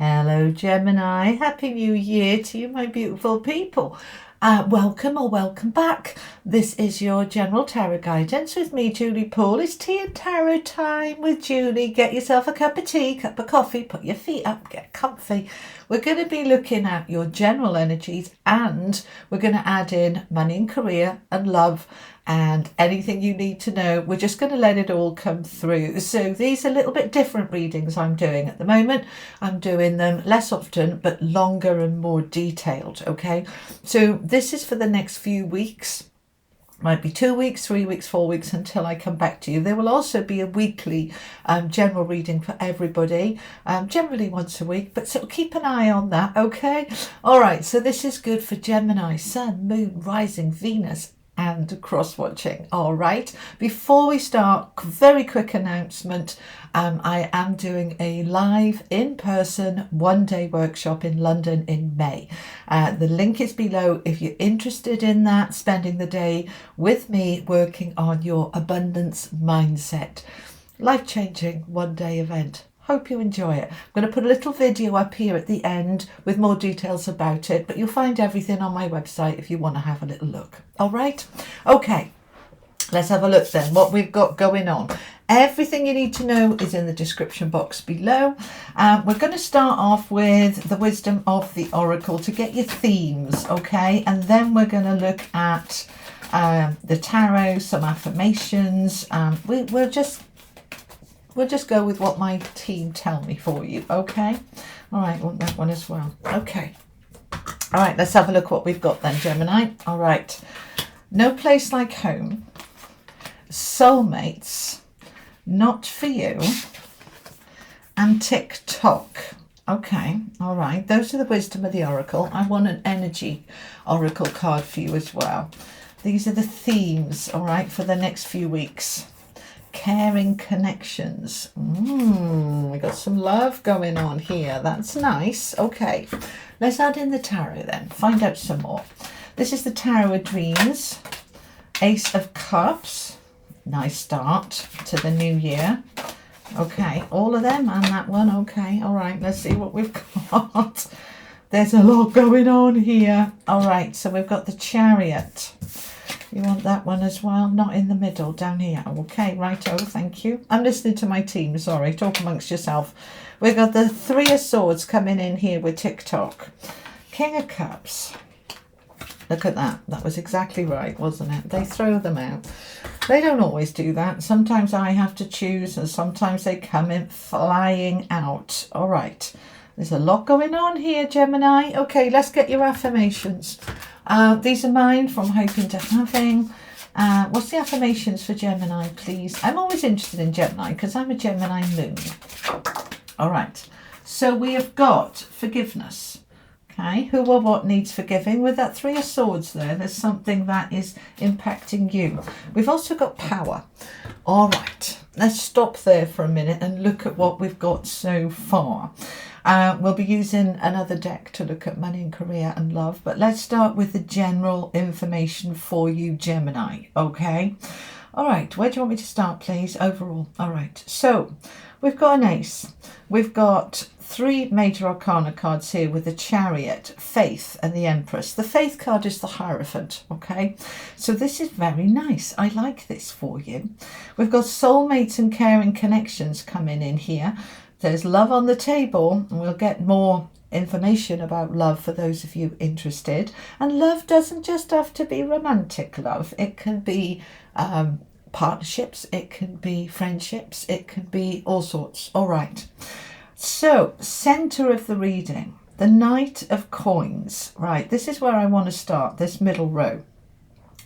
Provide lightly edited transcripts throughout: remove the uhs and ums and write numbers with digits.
Hello, Gemini. Happy New Year to you, my beautiful people. Welcome or welcome back. This is your general tarot guidance with me, Julie Poole. It's tea and tarot time with Julie. Get yourself a cup of tea, cup of coffee, put your feet up, get comfy. We're going to be looking at your general energies, and we're going to add in money and career and love and anything you need to know. We're just going to let it all come through. So these are a little bit different readings I'm doing at the moment. I'm doing them less often, but longer and more detailed. Okay, so this is for the next few weeks. Might be 2 weeks, 3 weeks, 4 weeks until I come back to you. There will also be a weekly general reading for everybody, generally once a week, but so keep an eye on that, okay? All right, so this is good for Gemini, Sun, Moon, Rising, Venus, and cross-watching. All right, before we start, very quick announcement. I am doing a live in-person one-day workshop in London in May. The link is below if you're interested in that, spending the day with me working on your abundance mindset. Life-changing one-day event. Hope you enjoy it. I'm going to put a little video up here at the end with more details about it, but you'll find everything on my website if you want to have a little look. All right? Okay, let's have a look then what we've got going on. Everything you need to know is in the description box below. We're going to start off with the wisdom of the oracle to get your themes, okay? And then we're going to look at the tarot, some affirmations. We'll just go with what my team tell me for you, okay? All right, I want that one as well. Okay. All right, let's have a look what we've got then, Gemini. All right. No place like home. Soulmates. Not for you. And TikTok. Okay, all right. Those are the wisdom of the oracle. I want an energy oracle card for you as well. These are the themes, all right, for the next few weeks. Caring connections. We got some love going on here. That's nice. Okay, let's add in the tarot then. Find out some more. This is the Tarot of Dreams. Ace of Cups. Nice start to the new year. Okay, all of them and that one. Okay, all right, let's see what we've got. There's a lot going on here. All right, so we've got the Chariot. You want that one as well? Not in the middle, down here. Okay, righto, thank you. I'm listening to my team, sorry, talk amongst yourself. We've got the Three of Swords coming in here with TikTok. King of Cups. Look at that. That was exactly right, wasn't it? They throw them out. They don't always do that. Sometimes I have to choose, and sometimes they come in flying out. All right. There's a lot going on here, Gemini. Okay, let's get your affirmations. These are mine from Hoping to Having. What's the affirmations for Gemini, please? I'm always interested in Gemini because I'm a Gemini moon. All right. So we have got forgiveness. Okay, who or what needs forgiving? With that Three of Swords there, there's something that is impacting you. We've also got power. All right, let's stop there for a minute and look at what we've got so far. We'll be using another deck to look at money and career and love, but let's start with the general information for you, Gemini, okay? All right, where do you want me to start, please? Overall. All right, so we've got an ace. We've got three major arcana cards here with the Chariot, Faith, and the Empress. The Faith card is the Hierophant, okay? So this is very nice. I like this for you. We've got soulmates and caring connections coming in here. There's love on the table, and we'll get more information about love for those of you interested. And love doesn't just have to be romantic love. It can be partnerships, it can be friendships, it can be all sorts. All right. So, center of the reading, the Knight of Coins. Right, this is where I want to start, this middle row.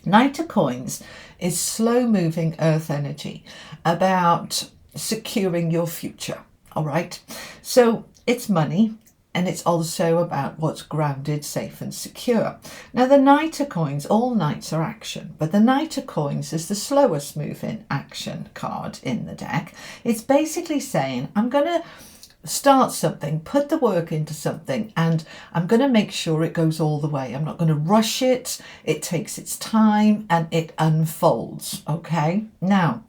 Knight of Coins is slow-moving earth energy about securing your future. All right, so it's money, and it's also about what's grounded, safe and secure. Now the Knight of Coins, all knights are action, but the Knight of Coins is the slowest moving action card in the deck. It's basically saying, I'm going to start something, put the work into something, and I'm going to make sure it goes all the way. I'm not going to rush it. It takes its time and it unfolds. Okay, now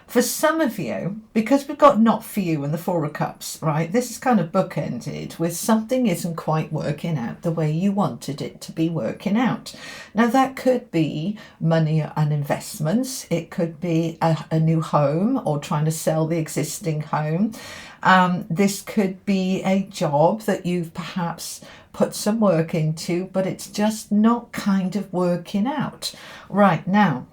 For some of you, because we've got not for you and the Four of Cups, right, this is kind of bookended with something isn't quite working out the way you wanted it to be working out. Now, that could be money and investments. It could be a new home or trying to sell the existing home. This could be a job that you've perhaps put some work into, but it's just not kind of working out. Right now,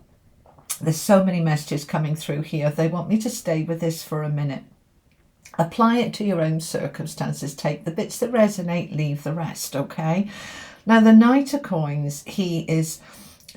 there's so many messages coming through here. They want me to stay with this for a minute. Apply it to your own circumstances. Take the bits that resonate, leave the rest, okay? Now, the Knight of Coins, he is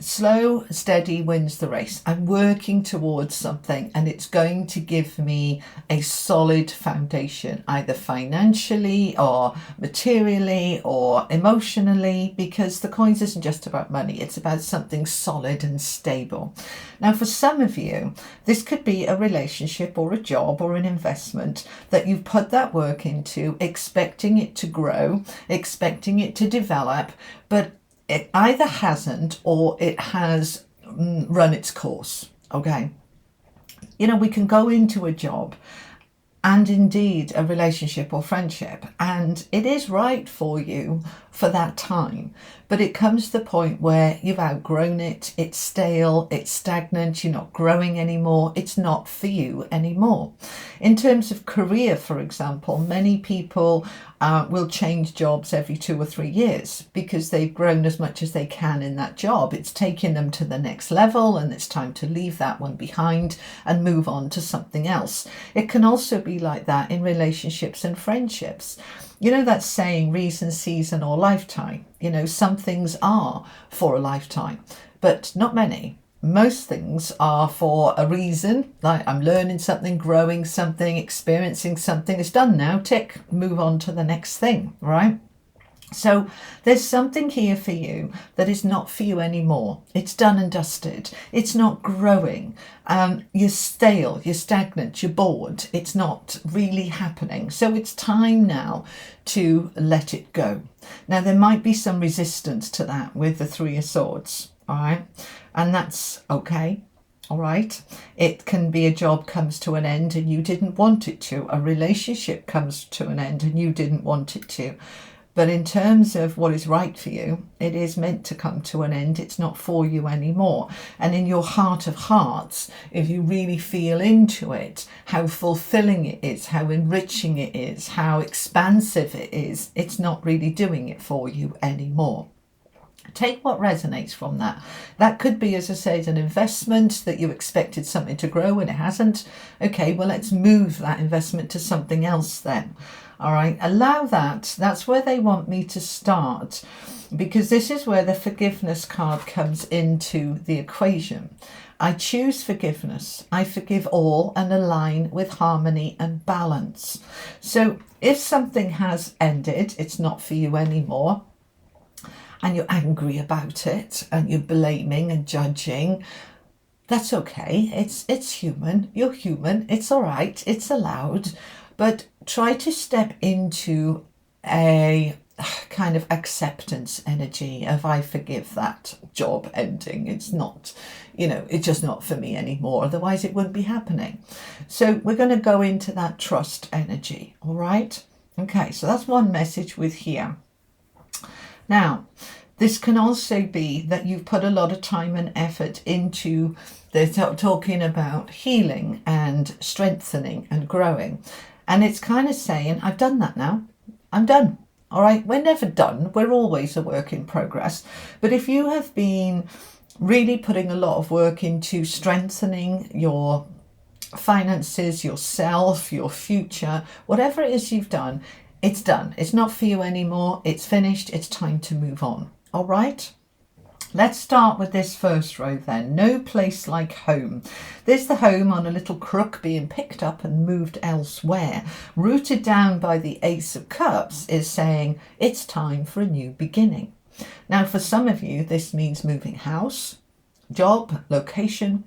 slow, steady wins the race. I'm working towards something and it's going to give me a solid foundation, either financially or materially or emotionally, because the coins isn't just about money, it's about something solid and stable. Now, for some of you, this could be a relationship or a job or an investment that you've put that work into, expecting it to grow, expecting it to develop, but it either hasn't or it has run its course, okay? You know, we can go into a job and indeed a relationship or friendship, and it is right for you for that time, but it comes to the point where you've outgrown it, it's stale, it's stagnant, you're not growing anymore, it's not for you anymore. In terms of career, for example, many people will change jobs every 2 or 3 years because they've grown as much as they can in that job. It's taking them to the next level and it's time to leave that one behind and move on to something else. It can also be like that in relationships and friendships. You know that saying, reason, season or lifetime? You know, some things are for a lifetime, but not many. Most things are for a reason, like I'm learning something, growing something, experiencing something. It's done now, tick, move on to the next thing, right? So there's something here for you that is not for you anymore. It's done and dusted. It's not growing. You're stale, you're stagnant, you're bored. It's not really happening. So it's time now to let it go. Now, there might be some resistance to that with the Three of Swords, all right? And that's okay. All right. It can be a job comes to an end and you didn't want it to. A relationship comes to an end and you didn't want it to. But in terms of what is right for you, it is meant to come to an end. It's not for you anymore. And in your heart of hearts, if you really feel into it, how fulfilling it is, how enriching it is, how expansive it is, it's not really doing it for you anymore. Take what resonates from that. That could be, as I said, an investment that you expected something to grow and it hasn't. Okay, well, let's move that investment to something else then. All right, allow that. That's where they want me to start, because this is where the forgiveness card comes into the equation. I choose forgiveness. I forgive all and align with harmony and balance. So if something has ended, it's not for you anymore, and you're angry about it and you're blaming and judging, that's okay. It's human. You're human. It's all right. It's allowed. But try to step into a kind of acceptance energy of I forgive that job ending. It's not, it's just not for me anymore. Otherwise it wouldn't be happening. So we're going to go into that trust energy. All right. Okay. So that's one message with here. Now, this can also be that you've put a lot of time and effort into talking about healing and strengthening and growing. And it's kind of saying, I've done that now. I'm done. All right. We're never done. We're always a work in progress. But if you have been really putting a lot of work into strengthening your finances, yourself, your future, whatever it is you've done, it's done. It's not for you anymore. It's finished. It's time to move on. All right. Let's start with this first row then. No place like home. There's the home on a little crook being picked up and moved elsewhere. Rooted down by the Ace of Cups is saying it's time for a new beginning. Now, for some of you, this means moving house, job, location,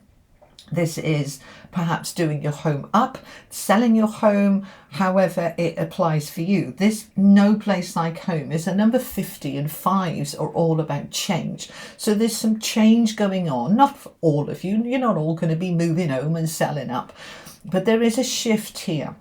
This is perhaps doing your home up, selling your home, however it applies for you. This no place like home is a number 50, and fives are all about change. So there's some change going on, not for all of you. You're not all going to be moving home and selling up, but there is a shift here.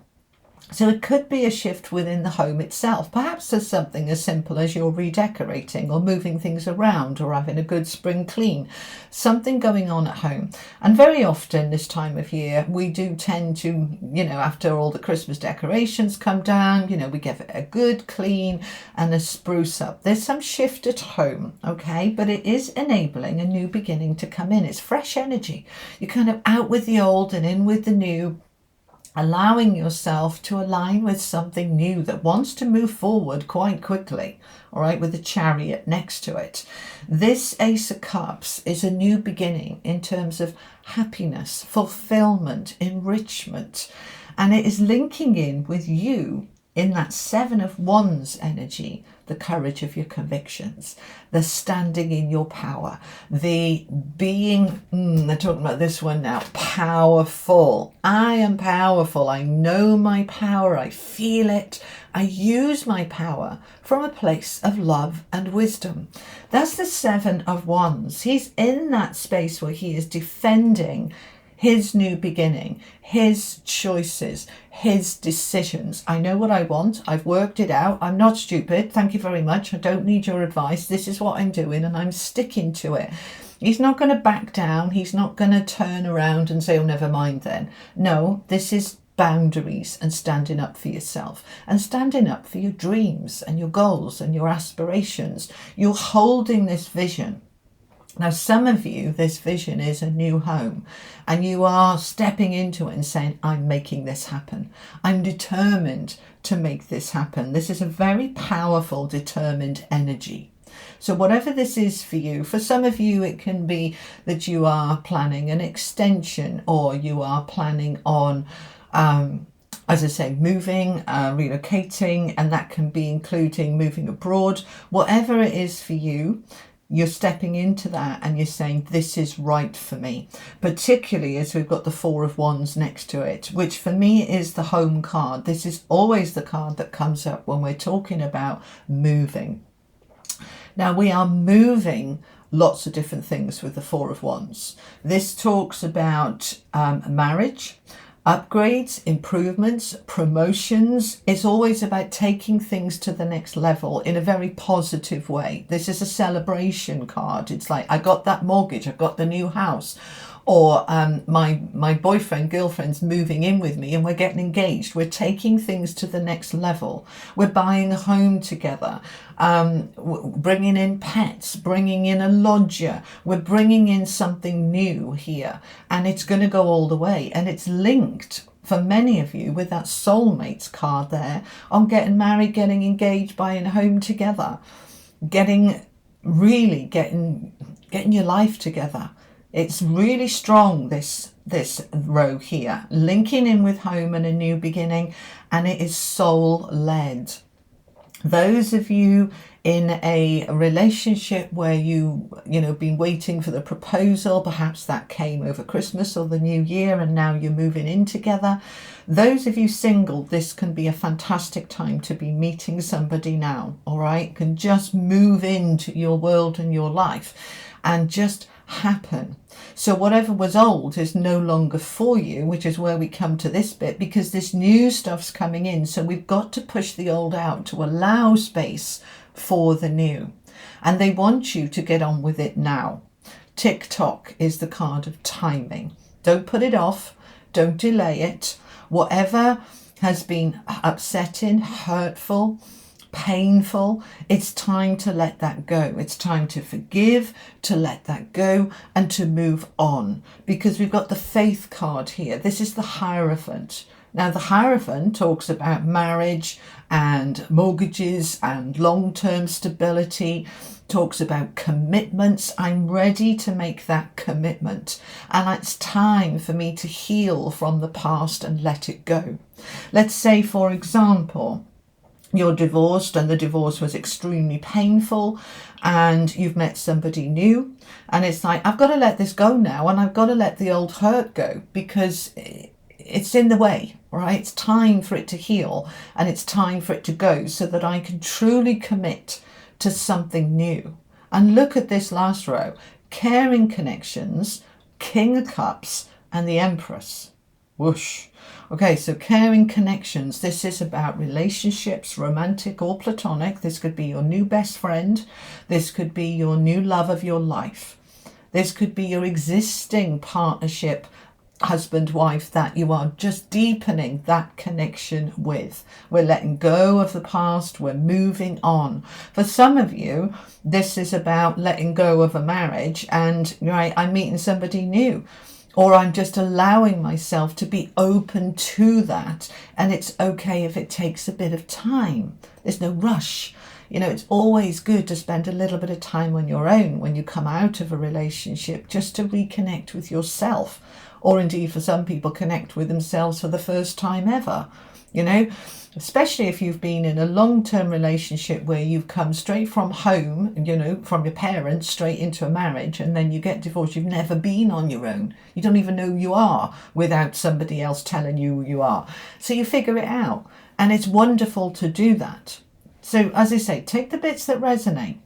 So it could be a shift within the home itself. Perhaps there's something as simple as you're redecorating or moving things around or having a good spring clean. Something going on at home. And very often this time of year, we do tend to, after all the Christmas decorations come down, we give it a good clean and a spruce up. There's some shift at home, okay? But it is enabling a new beginning to come in. It's fresh energy. You're kind of out with the old and in with the new, allowing yourself to align with something new that wants to move forward quite quickly, all right, with the Chariot next to it. This Ace of Cups is a new beginning in terms of happiness, fulfillment, enrichment, and it is linking in with you in that Seven of Wands energy, the courage of your convictions, the standing in your power, the being, they're talking about this one now, powerful. I am powerful. I know my power. I feel it. I use my power from a place of love and wisdom. That's the Seven of Wands. He's in that space where he is defending his new beginning, his choices, his decisions. I know what I want. I've worked it out. I'm not stupid. Thank you very much. I don't need your advice. This is what I'm doing and I'm sticking to it. He's not going to back down. He's not going to turn around and say, oh, never mind then. No, this is boundaries and standing up for yourself and standing up for your dreams and your goals and your aspirations. You're holding this vision. Now, some of you, this vision is a new home and you are stepping into it and saying, I'm making this happen. I'm determined to make this happen. This is a very powerful, determined energy. So whatever this is for you, for some of you, it can be that you are planning an extension or you are planning on, as I say, moving, relocating, and that can be including moving abroad. Whatever it is for you, you're stepping into that and you're saying, this is right for me, particularly as we've got the Four of Wands next to it, which for me is the home card. This is always the card that comes up when we're talking about moving. Now, we are moving lots of different things with the Four of Wands. This talks about marriage, upgrades, improvements, promotions. It's always about taking things to the next level in a very positive way. This is a celebration card. It's like, I got that mortgage, I got the new house, or my boyfriend, girlfriend's moving in with me and we're getting engaged. We're taking things to the next level. We're buying a home together, bringing in pets, bringing in a lodger. We're bringing in something new here, and it's going to go all the way. And it's linked for many of you with that soulmates card there on getting married, getting engaged, buying a home together, getting your life together. It's really strong, this row here, linking in with home and a new beginning, and it is soul-led. Those of you in a relationship where you've been waiting for the proposal, perhaps that came over Christmas or the new year and now you're moving in together. Those of you single, this can be a fantastic time to be meeting somebody now, all right? You can just move into your world and your life and just happen. So whatever was old is no longer for you, which is where we come to this bit, because this new stuff's coming in. So we've got to push the old out to allow space for the new. And they want you to get on with it now. Tick-tock is the card of timing. Don't put it off. Don't delay it. Whatever has been upsetting, hurtful, painful, it's time to let that go. It's time to forgive, to let that go, and to move on, because we've got the Faith card here. This is the Hierophant. Now, the Hierophant talks about marriage and mortgages and long-term stability, talks about commitments. I'm ready to make that commitment, and it's time for me to heal from the past and let it go. Let's say, for example, you're divorced and the divorce was extremely painful, and you've met somebody new, and it's like, I've got to let this go now, and I've got to let the old hurt go, because it's in the way, right? It's time for it to heal, and it's time for it to go, so that I can truly commit to something new. And look at this last row: caring connections, King of Cups, and the Empress. Whoosh. Okay, so caring connections. This is about relationships, romantic or platonic. This could be your new best friend. This could be your new love of your life. This could be your existing partnership, husband, wife, that you are just deepening that connection with. We're letting go of the past. We're moving on. For some of you, this is about letting go of a marriage and, right, I'm meeting somebody new. Or I'm just allowing myself to be open to that. And it's okay if it takes a bit of time. There's no rush. You know, it's always good to spend a little bit of time on your own when you come out of a relationship, just to reconnect with yourself. Or indeed, for some people, connect with themselves for the first time ever. You know, especially if you've been in a long-term relationship where you've come straight from home, you know, from your parents straight into a marriage, and then you get divorced. You've never been on your own. You don't even know who you are without somebody else telling you who you are. So you figure it out, and it's wonderful to do that. So as I say, take the bits that resonate.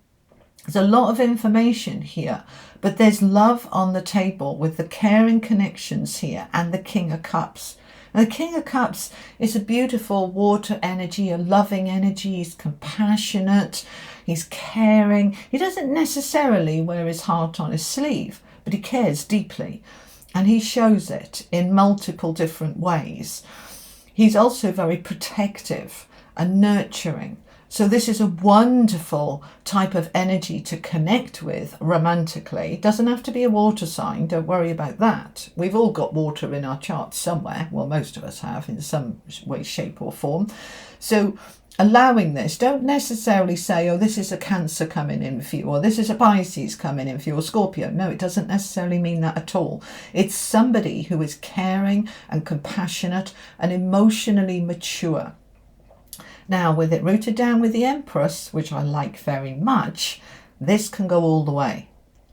There's a lot of information here, but there's love on the table with the caring connections here and the King of Cups. And the King of Cups is a beautiful water energy, a loving energy. He's compassionate, he's caring. He doesn't necessarily wear his heart on his sleeve, but he cares deeply. And he shows it in multiple different ways. He's also very protective and nurturing. So this is a wonderful type of energy to connect with romantically. It doesn't have to be a water sign. Don't worry about that. We've all got water in our charts somewhere. Well, most of us have in some way, shape or form. So allowing this, don't necessarily say, oh, this is a Cancer coming in for you, or this is a Pisces coming in for you, or Scorpio. No, it doesn't necessarily mean that at all. It's somebody who is caring and compassionate and emotionally mature. Now, with it rooted down with the Empress, which I like very much, this can go all the way,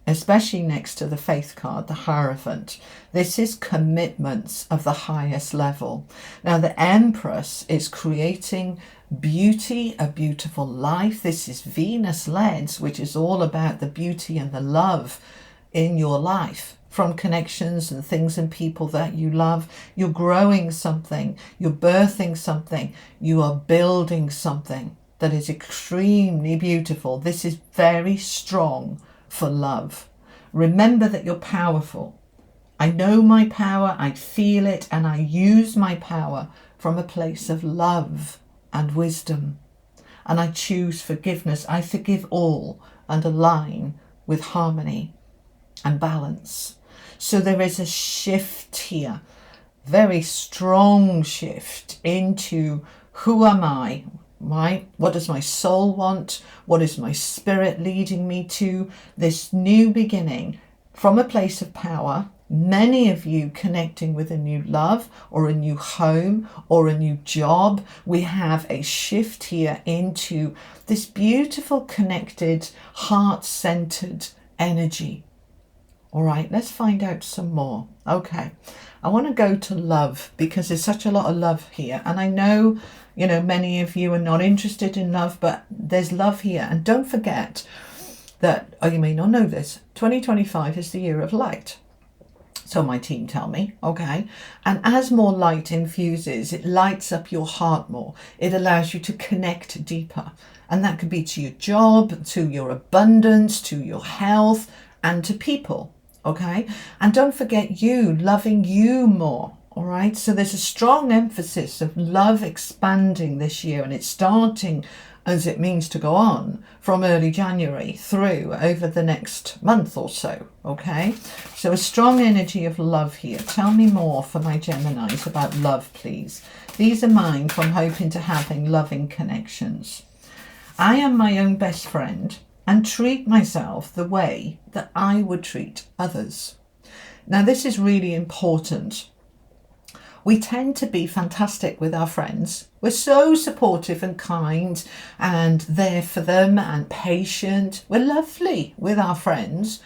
especially next to the Faith card, the Hierophant. This is commitments of the highest level. Now, the Empress is creating beauty, a beautiful life. This is Venus-led, which is all about the beauty and the love in your life. From connections and things and people that you love. You're growing something, you're birthing something, you are building something that is extremely beautiful. This is very strong for love. Remember that you're powerful. I know my power, I feel it, and I use my power from a place of love and wisdom. And I choose forgiveness. I forgive all and align with harmony and balance. So there is a shift here, very strong shift into who am I, right? What does my soul want? What is my spirit leading me to? This new beginning from a place of power. Many of you connecting with a new love or a new home or a new job. We have a shift here into this beautiful, connected, heart-centered energy. All right, let's find out some more. Okay, I want to go to love because there's such a lot of love here. And I know, you know, many of you are not interested in love, but there's love here. And don't forget that, oh, you may not know this, 2025 is the year of light. So my team tell me, okay? And as more light infuses, it lights up your heart more. It allows you to connect deeper. And that could be to your job, to your abundance, to your health, and to people. Okay, and don't forget you, loving you more. All right, so there's a strong emphasis of love expanding this year, and it's starting as it means to go on from early January through over the next month or so. Okay, so a strong energy of love here. Tell me more for my Geminis about love, please. These are mine from hoping to having loving connections. I am my own best friend and treat myself the way that I would treat others. Now, this is really important. We tend to be fantastic with our friends. We're so supportive and kind and there for them and patient. We're lovely with our friends.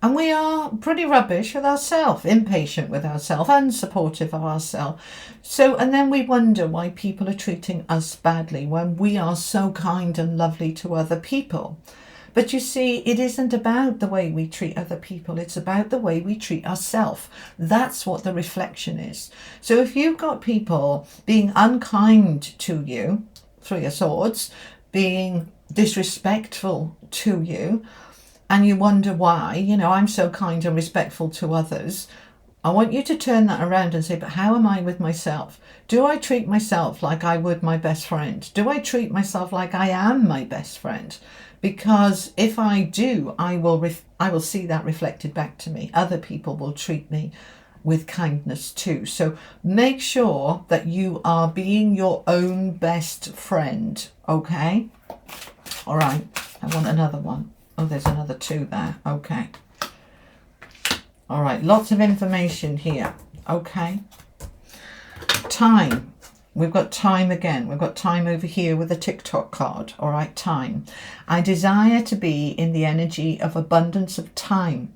And we are pretty rubbish with ourselves, impatient with ourselves, unsupportive of ourselves. So, and then we wonder why people are treating us badly when we are so kind and lovely to other people. But you see, it isn't about the way we treat other people. It's about the way we treat ourselves. That's what the reflection is. So if you've got people being unkind to you, Three of Swords, being disrespectful to you, and you wonder why, I'm so kind and respectful to others, I want you to turn that around and say, but how am I with myself? Do I treat myself like I would my best friend? Do I treat myself like I am my best friend? Because if I do, I will see that reflected back to me. Other people will treat me with kindness too. So make sure that you are being your own best friend, okay? All right, I want another one. Oh, there's another 2 there. Okay. All right, lots of information here. Okay. Time. We've got time again. We've got time over here with a TikTok card. All right, time. I desire to be in the energy of abundance of time.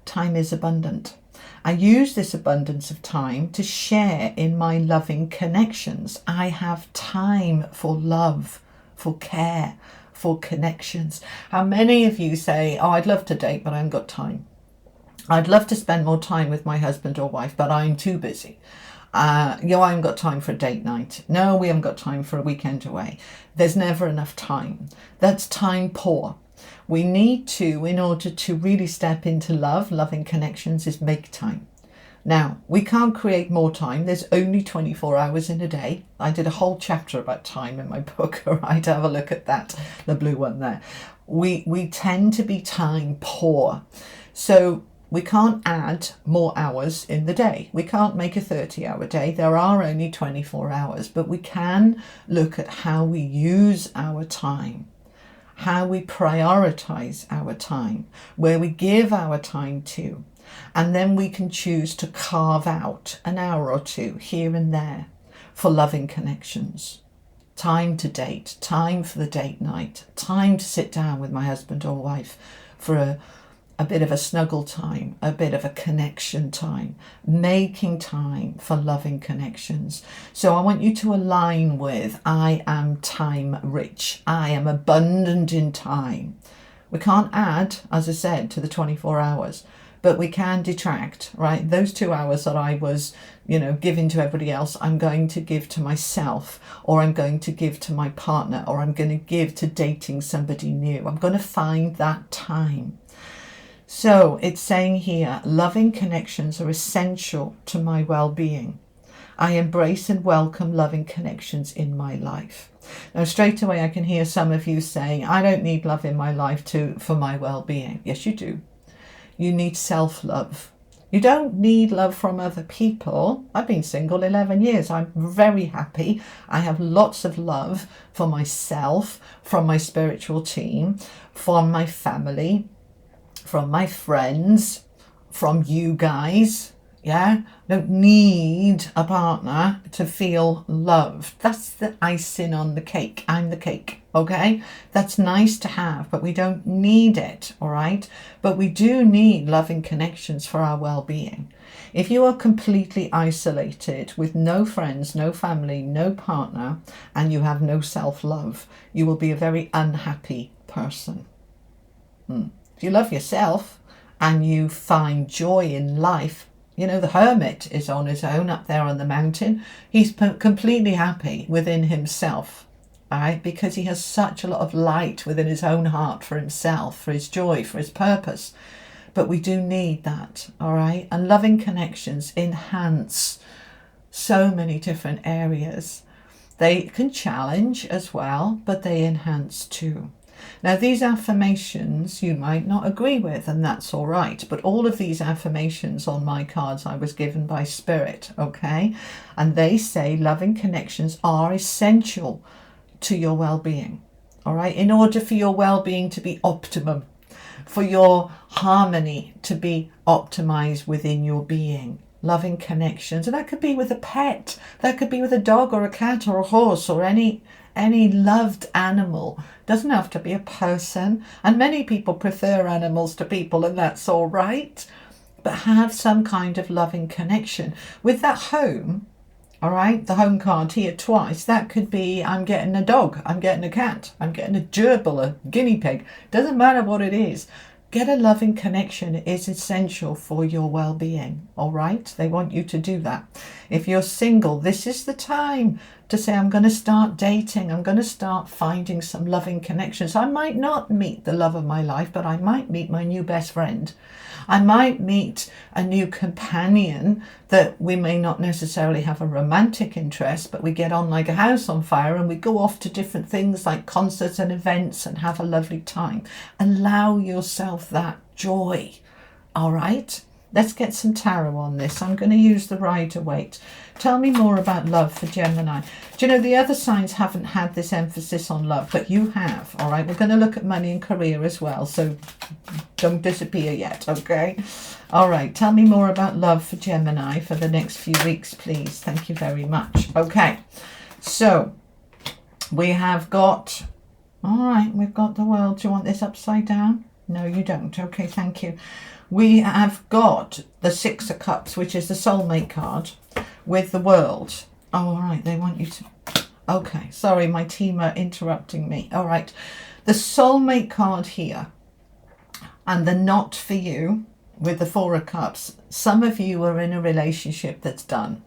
Time is abundant. I use this abundance of time to share in my loving connections. I have time for love, for care, for connections. How many of you say, oh, I'd love to date, but I haven't got time. I'd love to spend more time with my husband or wife, but I'm too busy. I haven't got time for a date night. No, we haven't got time for a weekend away. There's never enough time. That's time poor. We need to, in order to really step into love, loving connections, is make time. Now, we can't create more time. There's only 24 hours in a day. I did a whole chapter about time in my book, all right? Have a look at that, the blue one there. We tend to be time poor. So we can't add more hours in the day. We can't make a 30-hour day. There are only 24 hours, but we can look at how we use our time, how we prioritize our time, where we give our time to. And then we can choose to carve out an hour or 2 here and there for loving connections. Time to date, time for the date night, time to sit down with my husband or wife for a bit of a snuggle time, a bit of a connection time, making time for loving connections. So I want you to align with, I am time rich. I am abundant in time. We can't add, as I said, to the 24 hours. But we can detract, right? Those 2 hours that I was, giving to everybody else, I'm going to give to myself, or I'm going to give to my partner, or I'm going to give to dating somebody new. I'm going to find that time. So it's saying here, loving connections are essential to my well-being. I embrace and welcome loving connections in my life. Now, straight away, I can hear some of you saying, I don't need love in my life for my well-being. Yes, you do. You need self-love. You don't need love from other people. I've been single 11 years. I'm very happy. I have lots of love for myself, from my spiritual team, from my family, from my friends, from you guys. Yeah, don't need a partner to feel loved. That's the icing on the cake. I'm the cake, okay? That's nice to have, but we don't need it, all right? But we do need loving connections for our well-being. If you are completely isolated with no friends, no family, no partner, and you have no self-love, you will be a very unhappy person. If you love yourself and you find joy in life, the hermit is on his own up there on the mountain. He's completely happy within himself, all right? Because he has such a lot of light within his own heart for himself, for his joy, for his purpose. But we do need that, all right? And loving connections enhance so many different areas. They can challenge as well, but they enhance too. Now, these affirmations you might not agree with, and that's all right. But all of these affirmations on my cards I was given by Spirit, okay? And they say loving connections are essential to your well-being, all right? In order for your well-being to be optimum, for your harmony to be optimized within your being, loving connections. And that could be with a pet, that could be with a dog or a cat or a horse or any loved animal. Doesn't have to be a person. And many people prefer animals to people, and that's all right. But have some kind of loving connection. With that home, all right, the home card here twice, that could be I'm getting a dog, I'm getting a cat, I'm getting a gerbil, a guinea pig. Doesn't matter what it is. Get a loving connection is essential for your well-being, all right? They want you to do that. If you're single, this is the time to say, I'm going to start dating. I'm going to start finding some loving connections. I might not meet the love of my life, but I might meet my new best friend. I might meet a new companion that we may not necessarily have a romantic interest, but we get on like a house on fire and we go off to different things like concerts and events and have a lovely time. Allow yourself that joy. All right? Let's get some tarot on this. I'm going to use the Rider-Waite. Tell me more about love for Gemini. Do you know the other signs haven't had this emphasis on love, but you have, all right? We're going to look at money and career as well, so don't disappear yet, okay? All right, tell me more about love for Gemini for the next few weeks, please. Thank you very much. Okay, so we have got, all right, we've got the world. Do you want this upside down? No, you don't. Okay, thank you. We have got the Six of Cups, which is the soulmate card, with the world. Oh, all right, they want you to... Okay, sorry, my team are interrupting me. All right, the soulmate card here and the not for you with the Four of Cups. Some of you are in a relationship that's done.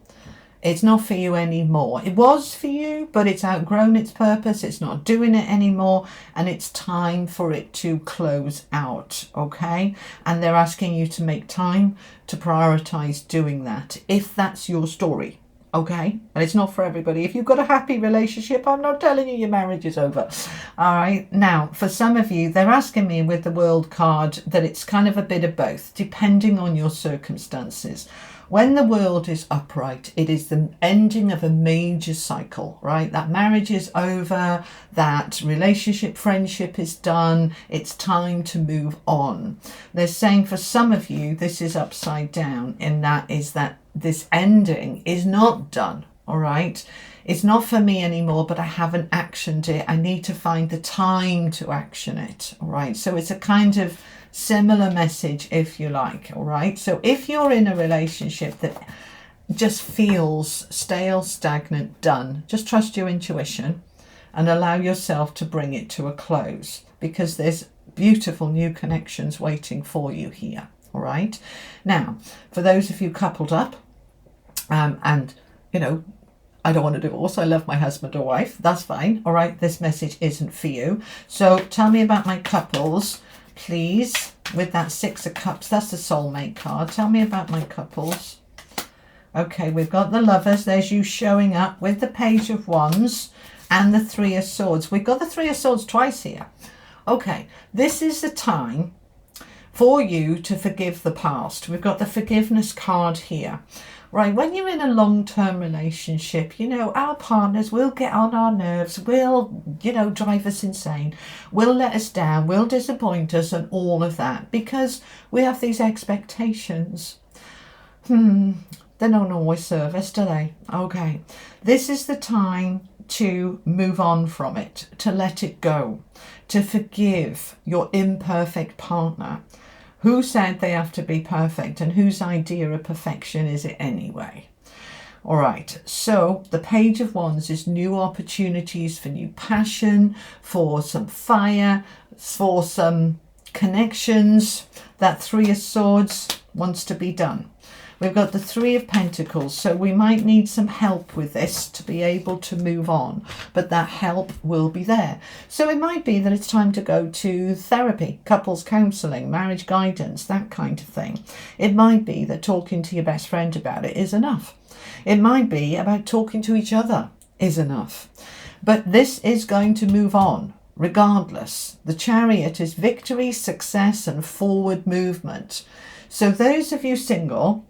It's not for you anymore. It was for you, but it's outgrown its purpose. It's not doing it anymore, and it's time for it to close out, okay? And they're asking you to make time to prioritize doing that, if that's your story, okay? And it's not for everybody. If you've got a happy relationship, I'm not telling you your marriage is over, all right? Now, for some of you, they're asking me with the World card that it's kind of a bit of both, depending on your circumstances. When the world is upright, it is the ending of a major cycle, right? That marriage is over, that relationship, friendship is done. It's time to move on. They're saying for some of you, this is upside down, and that is that this ending is not done, all right? It's not for me anymore, but I haven't actioned it. I need to find the time to action it, all right? So it's a kind of similar message, if you like, all right? So if you're in a relationship that just feels stale, stagnant, done, just trust your intuition and allow yourself to bring it to a close, because there's beautiful new connections waiting for you here, all right? Now, for those of you coupled up, and, you know, I don't want a divorce, I love my husband or wife, that's fine, all right? This message isn't for you. So tell me about my couples, please, with that Six of Cups. That's the soulmate card. Tell me about my couples. Okay, we've got the Lovers. There's you showing up with the Page of Wands and the Three of Swords. We've got the Three of Swords twice here. Okay, this is the time for you to forgive the past. We've got the forgiveness card here. Right, when you're in a long-term relationship, you know, our partners will get on our nerves, will, you know, drive us insane, will let us down, will disappoint us and all of that, because we have these expectations. They don't always serve us, do they? Okay, this is the time to move on from it, to let it go, to forgive your imperfect partner. Who said they have to be perfect, and whose idea of perfection is it anyway? All right, so the Page of Wands is new opportunities for new passion, for some fire, for some connections. That Three of Swords wants to be done. We've got the Three of Pentacles, so we might need some help with this to be able to move on, but that help will be there. So it might be that it's time to go to therapy, couples counselling, marriage guidance, that kind of thing. It might be that talking to your best friend about it is enough. It might be about talking to each other is enough. But this is going to move on regardless. The Chariot is victory, success, and forward movement. So those of you single,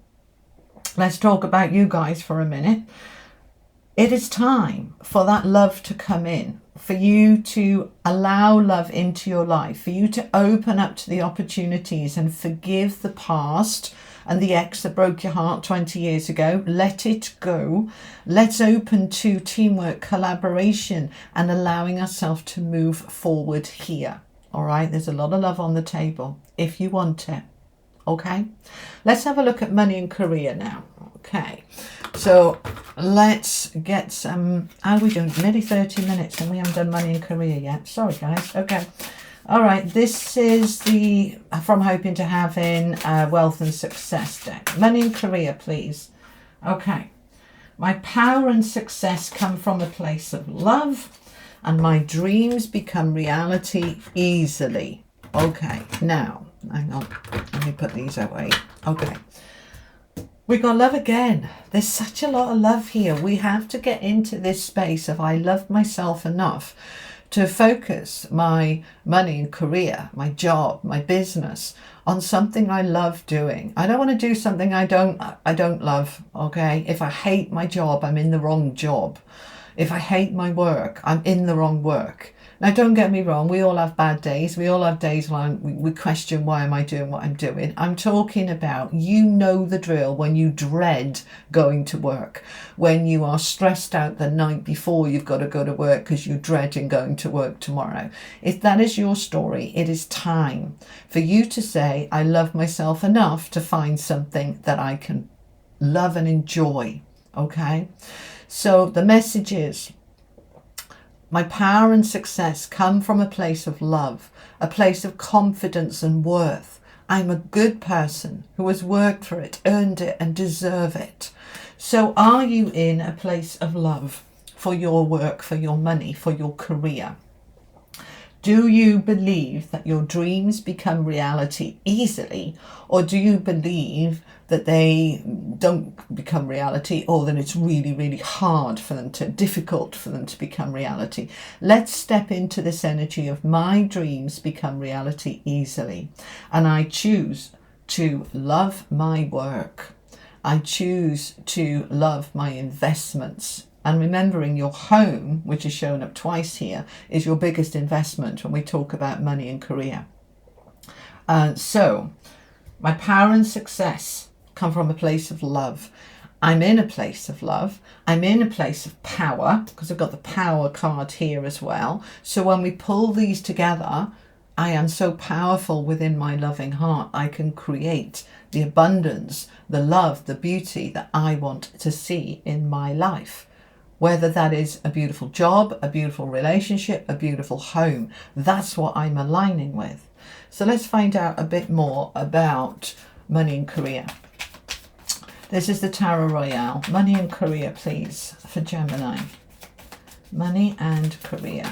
let's talk about you guys for a minute. It is time for that love to come in, for you to allow love into your life, for you to open up to the opportunities and forgive the past and the ex that broke your heart 20 years ago. Let it go. Let's open to teamwork, collaboration, and allowing ourselves to move forward here. All right, there's a lot of love on the table if you want it. Okay, let's have a look at money and career now. Okay, so let's get some. How are we doing? Nearly 30 minutes and we haven't done money and career yet. Sorry guys. Okay, all right, this is the From Hoping to Having Wealth and Success deck. Money and career, please. Okay, my power and success come from a place of love, and my dreams become reality easily. Okay, now hang on, let me put these away. Okay, we got love again. There's such a lot of love here. We have to get into this space of I love myself enough to focus my money and career, my job, my business on something I love doing. I don't want to do something I don't love. Okay, if I hate my job, I'm in the wrong job. If I hate my work, I'm in the wrong work. Now, don't get me wrong, we all have bad days. We all have days when we question, why am I doing what I'm doing? I'm talking about, you know the drill, when you dread going to work, when you are stressed out the night before you've got to go to work because you're dreading going to work tomorrow. If that is your story, it is time for you to say, I love myself enough to find something that I can love and enjoy. Okay? So the message is, my power and success come from a place of love, a place of confidence and worth. I'm a good person who has worked for it, earned it, and deserve it. So are you in a place of love for your work, for your money, for your career? Do you believe that your dreams become reality easily, or do you believe that they don't become reality, or that it's really, really hard for them difficult for them to become reality? Let's step into this energy of my dreams become reality easily. And I choose to love my work. I choose to love my investments. And remembering your home, which is shown up twice here, is your biggest investment when we talk about money and career. So my power and success come from a place of love. I'm in a place of love. I'm in a place of power, because I've got the power card here as well. So when we pull these together, I am so powerful within my loving heart. I can create the abundance, the love, the beauty that I want to see in my life. Whether that is a beautiful job, a beautiful relationship, a beautiful home, that's what I'm aligning with. So let's find out a bit more about money and career. This is the Tarot Royale. Money and career, please, for Gemini. Money and career.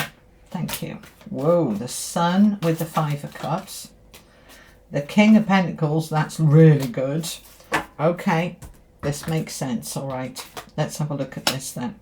Thank you. Whoa, the Sun with the Five of Cups. The King of Pentacles, that's really good. Okay, this makes sense. All right, let's have a look at this then.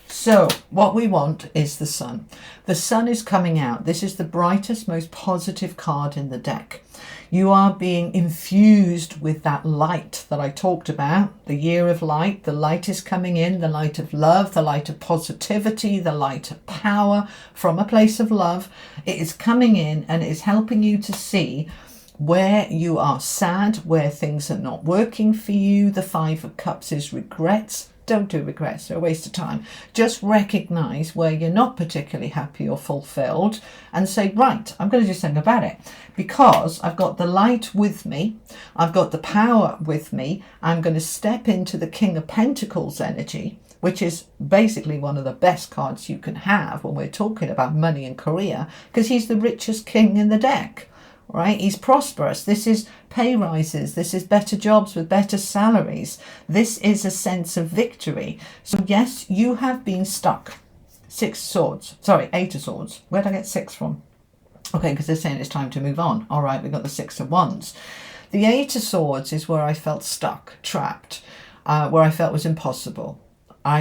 So what we want is the Sun. The Sun is coming out. This is the brightest, most positive card in the deck. You are being infused with that light that I talked about, the year of light. The light is coming in, the light of love, the light of positivity, the light of power from a place of love. It is coming in and it is helping you to see where you are sad, where things are not working for you. The Five of Cups is regrets. Don't do regrets, they're a waste of time. Just recognize where you're not particularly happy or fulfilled and say, right, I'm going to do something about it, because I've got the light with me, I've got the power with me. I'm going to step into the King of Pentacles energy, which is basically one of the best cards you can have when we're talking about money and career, because he's the richest king in the deck. Right? He's prosperous. This is pay rises. This is better jobs with better salaries. This is a sense of victory. So yes, you have been stuck. Eight of Swords. Where did I get 6 from? Okay, because they're saying it's time to move on. All right, we've got the 6 of Wands. The 8 of Swords is where I felt stuck, trapped, where I felt was impossible.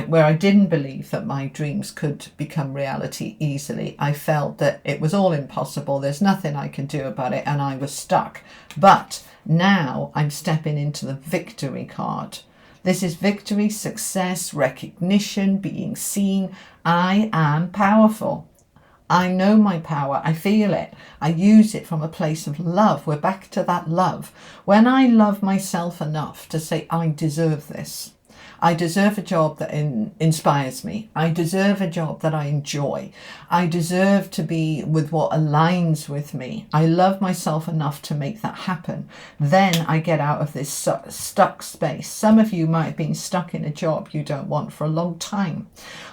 Where I didn't believe that my dreams could become reality easily. I felt that it was all impossible. There's nothing I can do about it, and I was stuck. But now I'm stepping into the victory card. This is victory, success, recognition, being seen. I am powerful. I know my power. I feel it. I use it from a place of love. We're back to that love. When I love myself enough to say, I deserve this. I deserve a job that inspires me. I deserve a job that I enjoy. I deserve to be with what aligns with me. I love myself enough to make that happen. Then I get out of this stuck space. Some of you might have been stuck in a job you don't want for a long time,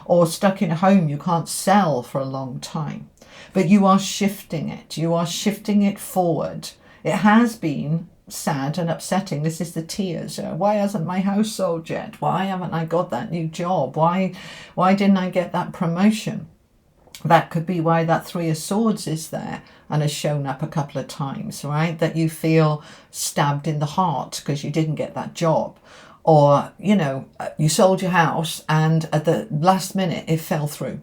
or stuck in a home you can't sell for a long time. But you are shifting it. You are shifting it forward. It has been sad and upsetting. This is the tears. Why hasn't my house sold yet? Why haven't I got that new job? Why didn't I get that promotion? That could be why that Three of Swords is there and has shown up a couple of times, right? That you feel stabbed in the heart because you didn't get that job. Or, you know, you sold your house and at the last minute it fell through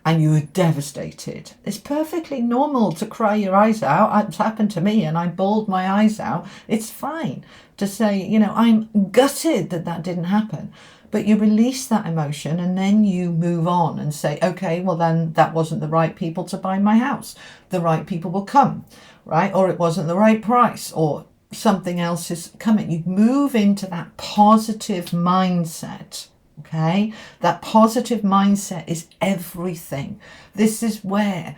and you were devastated. It's perfectly normal to cry your eyes out. It's happened to me and I bawled my eyes out. It's fine to say, you know, I'm gutted that that didn't happen. But you release that emotion and then you move on and say, okay, well then that wasn't the right people to buy my house. The right people will come, right? Or it wasn't the right price, or something else is coming. You move into that positive mindset. Okay, that positive mindset is everything. This is where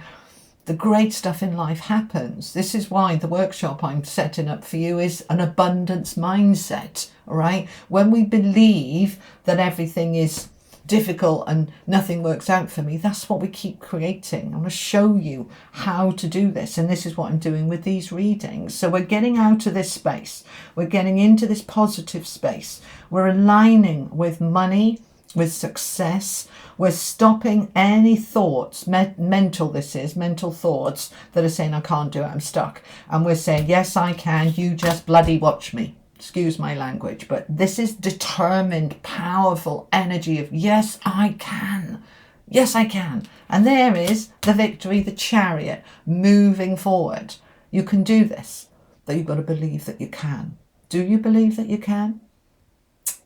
the great stuff in life happens. This is why the workshop I'm setting up for you is an abundance mindset. All right, when we believe that everything is difficult and nothing works out for me, that's what we keep creating. I'm going to show you how to do this, and this is what I'm doing with these readings. So we're getting out of this space, we're getting into this positive space, we're aligning with money, with success. We're stopping any thoughts, mental thoughts that are saying I can't do it, I'm stuck, and we're saying yes I can, you just bloody watch me. Excuse my language, but this is determined, powerful energy of yes, I can. Yes, I can. And there is the victory, the chariot, moving forward. You can do this, but you've got to believe that you can. Do you believe that you can?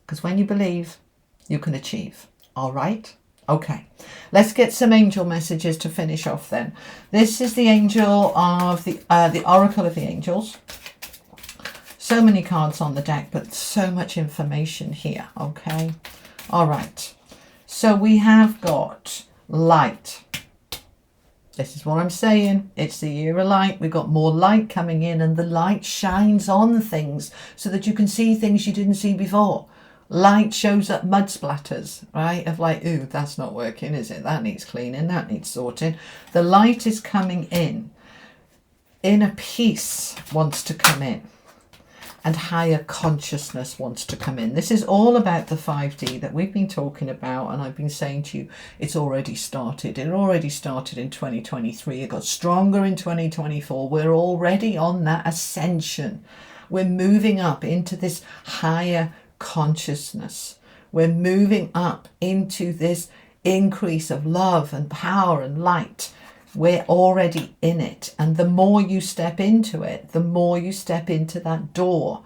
Because when you believe, you can achieve. All right? Okay. Let's get some angel messages to finish off then. This is the angel of the Oracle of the Angels. So many cards on the deck, but so much information here. Okay. All right. So we have got light. This is what I'm saying. It's the year of light. We've got more light coming in, and the light shines on things so that you can see things you didn't see before. Light shows up mud splatters, right? Of like, ooh, that's not working, is it? That needs cleaning. That needs sorting. The light is coming in. Inner peace wants to come in. And higher consciousness wants to come in. This is all about the 5D that we've been talking about, and I've been saying to you, it's already started. It already started in 2023. It got stronger in 2024. We're already on that ascension. We're moving up into this higher consciousness. We're moving up into this increase of love and power and light. We're already in it, and the more you step into it, the more you step into that door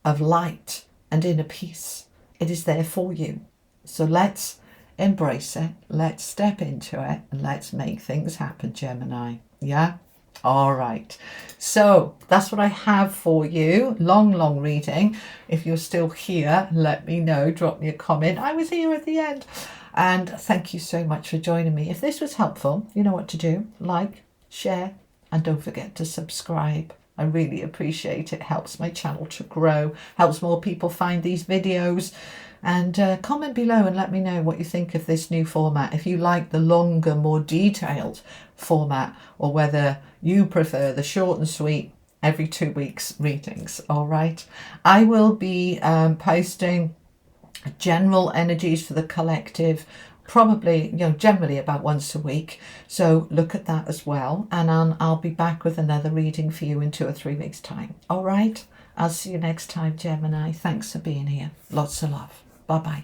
of light and inner peace. It is there for you. So let's embrace it, let's step into it, and let's make things happen, Gemini. Yeah? All right. So that's what I have for you. Long reading. If you're still here, let me know. Drop me a comment. I was here at the end. And thank you so much for joining me. If this was helpful, you know what to do. Like, share, and don't forget to subscribe. I really appreciate it. Helps my channel to grow, helps more people find these videos. And comment below and let me know what you think of this new format. If you like the longer, more detailed format, or whether you prefer the short and sweet every 2 weeks readings. All right. I will be posting general energies for the collective, probably, generally about once a week. So look at that as well. And I'll be back with another reading for you in 2 or 3 weeks' time. All right. I'll see you next time, Gemini. Thanks for being here. Lots of love. Bye-bye.